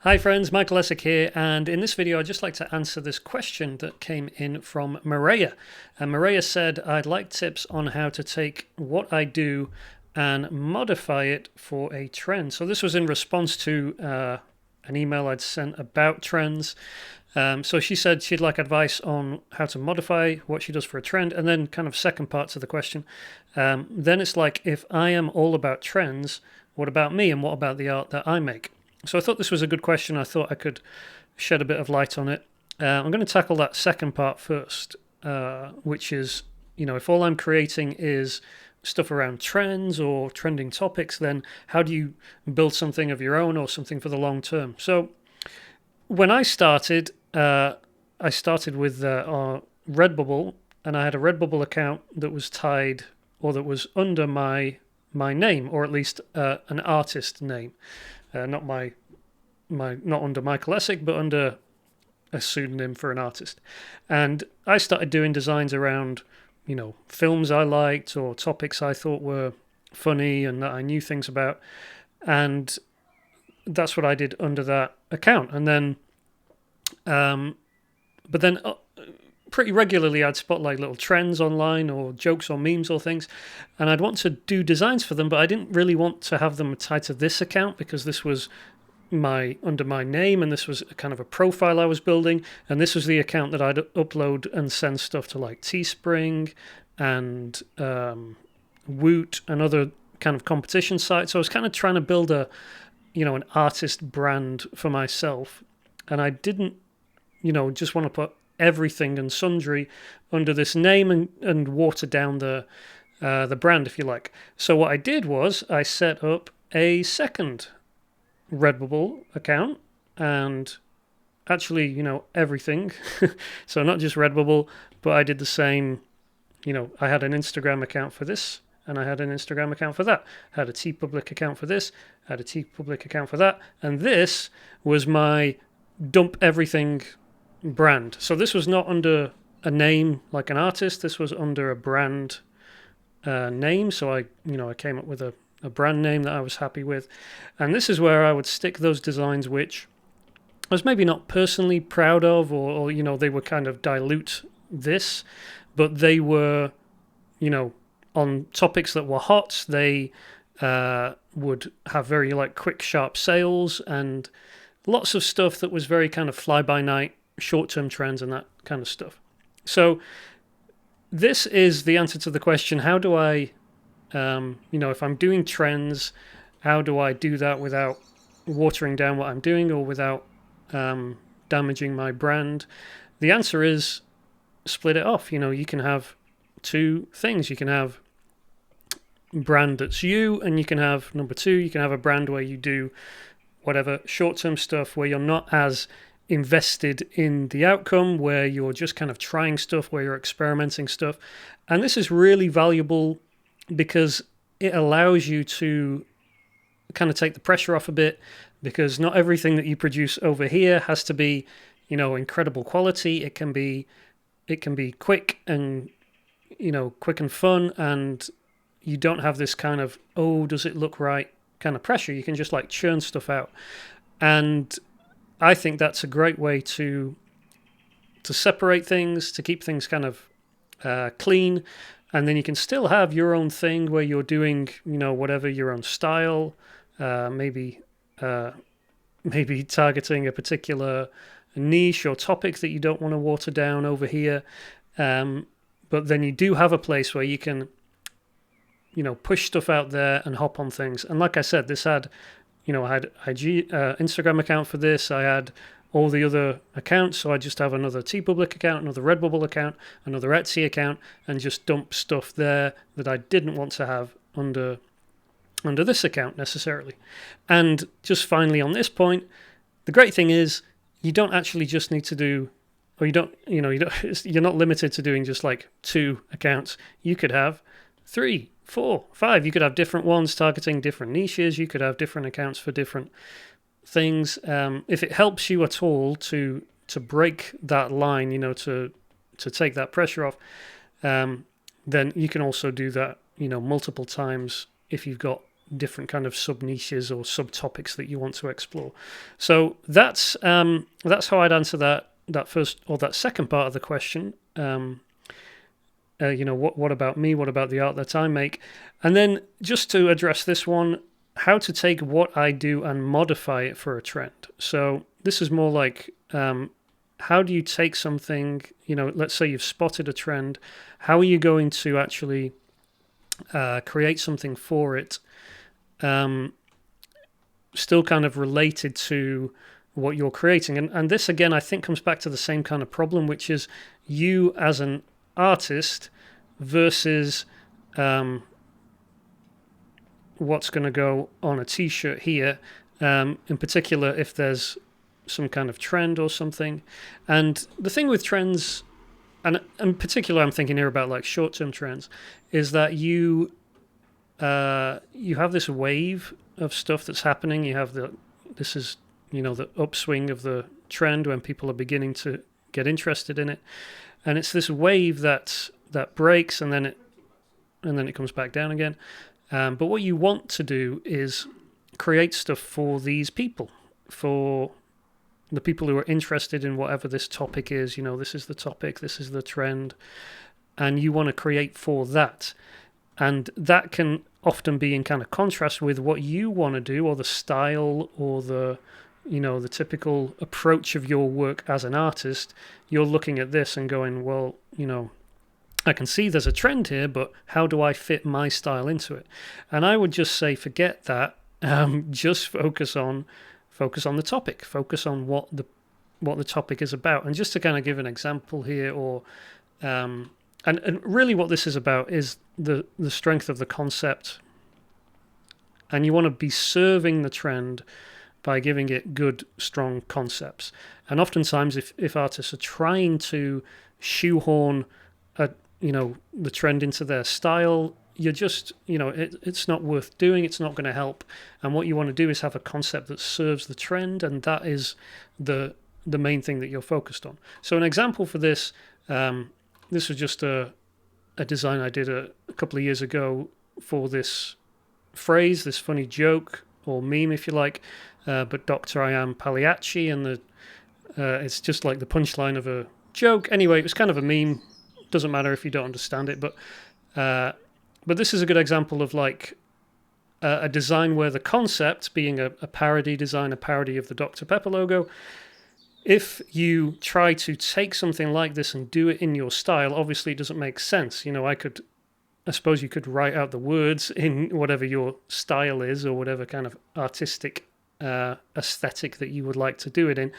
Hi friends, Michael Essick here, and in this video I'd just like to answer this question that came in from Maria. And Maria said, I'd like tips on how to take what I do and modify it for a trend. So this was in response to an email I'd sent about trends. So she said she'd like advice on how to modify what she does for a trend, and then kind of second part to the question. Then it's like, if I am all about trends, what about me and what about the art that I make? So I thought this was a good question. I thought I could shed a bit of light on it. I'm going to tackle that second part first, which is, if all I'm creating is stuff around trends or trending topics, then how do you build something of your own or something for the long term? So when I started with our Redbubble, and I had a Redbubble account that was tied, or that was under my name, or at least an artist name. Not not under Michael Essick, but under a pseudonym for an artist. And I started doing designs around, films I liked or topics I thought were funny and that I knew things about. And that's what I did under that account. And then, but then pretty regularly I'd spot like little trends online or jokes or memes or things, and I'd want to do designs for them, but I didn't really want to have them tied to this account because this was under my name, and this was kind of a profile I was building, and this was the account that I'd upload and send stuff to like Teespring and Woot and other kind of competition sites. So I was kind of trying to build an artist brand for myself, and I didn't just want to put everything and sundry under this name and water down the brand, if you like. So what I did was I set up a second Redbubble account, and actually, everything. So not just Redbubble, but I did the same. I had an Instagram account for this, and I had an Instagram account for that. I had a TeePublic account for this, I had a TeePublic account for that, and this was my dump everything brand. So this was not under a name like an artist. This was under a brand name. So I came up with a brand name that I was happy with, and this is where I would stick those designs which I was maybe not personally proud of, or they were kind of dilute this, but they were on topics that were hot. They would have very like quick sharp sales and lots of stuff that was very kind of fly by night, short-term trends and that kind of stuff. So this is the answer to the question, how do I, if I'm doing trends, how do I do that without watering down what I'm doing or without damaging my brand? The answer is split it off. You can have two things. You can have brand that's you, and you can have, number two, you can have a brand where you do whatever short-term stuff where you're not as invested in the outcome, where you're just kind of trying stuff, where you're experimenting stuff. And this is really valuable because it allows you to kind of take the pressure off a bit, because not everything that you produce over here has to be incredible quality. It can be quick and quick and fun, and you don't have this kind of, oh, does it look right kind of pressure. You can just like churn stuff out. And I think that's a great way to separate things, to keep things kind of clean, and then you can still have your own thing where you're doing, whatever, your own style, maybe targeting a particular niche or topic that you don't want to water down over here. But then you do have a place where you can, push stuff out there and hop on things. And like I said, this had, I had Instagram account for this. I had all the other accounts, so I just have another TeePublic account, another Redbubble account, another Etsy account, and just dump stuff there that I didn't want to have under this account necessarily. And just finally on this point, the great thing is you don't actually just need to do, or you're not limited to doing just like two accounts. You could have 3, 4, 5. You could have different ones targeting different niches. You could have different accounts for different things. If it helps you at all to break that line, to take that pressure off, then you can also do that, multiple times if you've got different kind of sub niches or subtopics that you want to explore. So that's how I'd answer that first or that second part of the question. What about me? What about the art that I make? And then just to address this one, how to take what I do and modify it for a trend. So this is more like, how do you take something, let's say you've spotted a trend, how are you going to actually create something for it, still kind of related to what you're creating? And this, again, I think comes back to the same kind of problem, which is you as an artist versus what's going to go on a t-shirt here, in particular if there's some kind of trend or something. And the thing with trends, and in particular I'm thinking here about like short-term trends, is that you have this wave of stuff that's happening. You have the upswing of the trend when people are beginning to get interested in it, and it's this wave that breaks and then it comes back down again. But what you want to do is create stuff for these people, for the people who are interested in whatever this topic is. This is the topic, this is the trend, and you want to create for that. And that can often be in kind of contrast with what you want to do, or the style, or the typical approach of your work as an artist. You're looking at this and going, well, I can see there's a trend here, but how do I fit my style into it? And I would just say, forget that. Just focus on the topic. Focus on what the topic is about. And just to kind of give an example here, or and really what this is about is the strength of the concept. And you want to be serving the trend by giving it good, strong concepts. And oftentimes, if artists are trying to shoehorn the trend into their style, you're just, it's not worth doing. It's not going to help. And what you want to do is have a concept that serves the trend, and that is the main thing that you're focused on. So an example for this, this was just a design I did a couple of years ago for this phrase, this funny joke or meme, if you like, but Dr. I am Pagliacci, and it's just like the punchline of a joke. Anyway, it was kind of a meme. Doesn't matter if you don't understand it, but this is a good example of like a design where the concept, being a parody design, a parody of the Dr. Pepper logo, if you try to take something like this and do it in your style, obviously it doesn't make sense. I suppose you could write out the words in whatever your style is, or whatever kind of artistic aesthetic that you would like to do it in.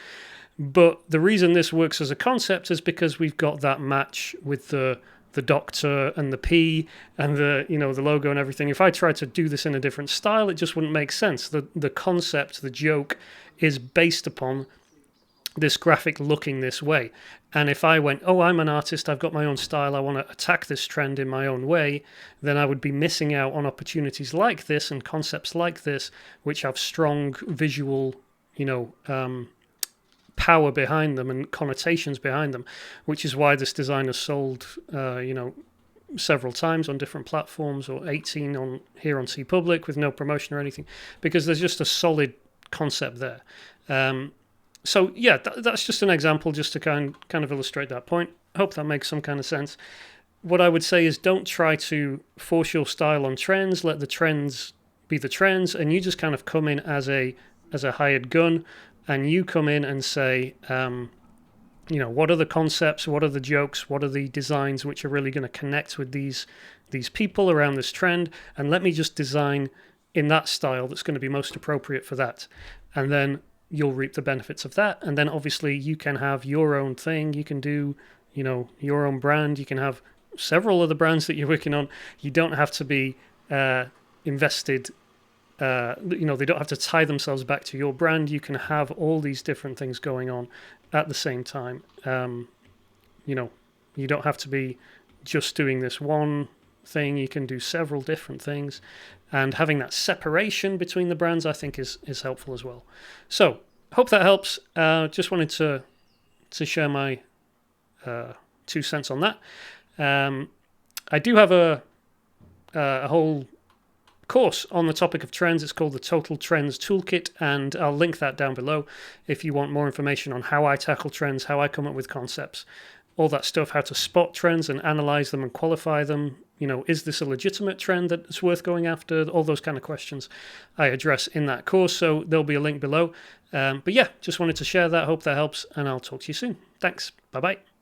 But the reason this works as a concept is because we've got that match with the doctor and the P and the logo and everything. If I tried to do this in a different style, it just wouldn't make sense. The concept, the joke, is based upon this graphic looking this way. And if I went, oh, I'm an artist, I've got my own style, I want to attack this trend in my own way, then I would be missing out on opportunities like this and concepts like this, which have strong visual, power behind them and connotations behind them, which is why this design has sold, several times on different platforms, or 18 on here on TeePublic with no promotion or anything, because there's just a solid concept there. So yeah, that's just an example, just to kind of illustrate that point. I hope that makes some kind of sense. What I would say is, don't try to force your style on trends. Let the trends be the trends, and you just kind of come in as a hired gun. And you come in and say, what are the concepts, what are the jokes, what are the designs which are really going to connect with these people around this trend, and let me just design in that style that's going to be most appropriate for that. And then you'll reap the benefits of that. And then obviously you can have your own thing. You can do, your own brand. You can have several other brands that you're working on. You don't have to be invested. They don't have to tie themselves back to your brand. You can have all these different things going on at the same time. You don't have to be just doing this one thing. You can do several different things, and having that separation between the brands, I think, is helpful as well. So hope that helps. Just wanted to share my 2 cents on that. I do have a whole course on the topic of trends. It's called the Total Trends Toolkit, and I'll link that down below if you want more information on how I tackle trends, how I come up with concepts, all that stuff, how to spot trends and analyze them and qualify them. Is this a legitimate trend that's worth going after? All those kind of questions I address in that course, so there'll be a link below. But yeah, just wanted to share that. Hope that helps, and I'll talk to you soon. Thanks. Bye-bye.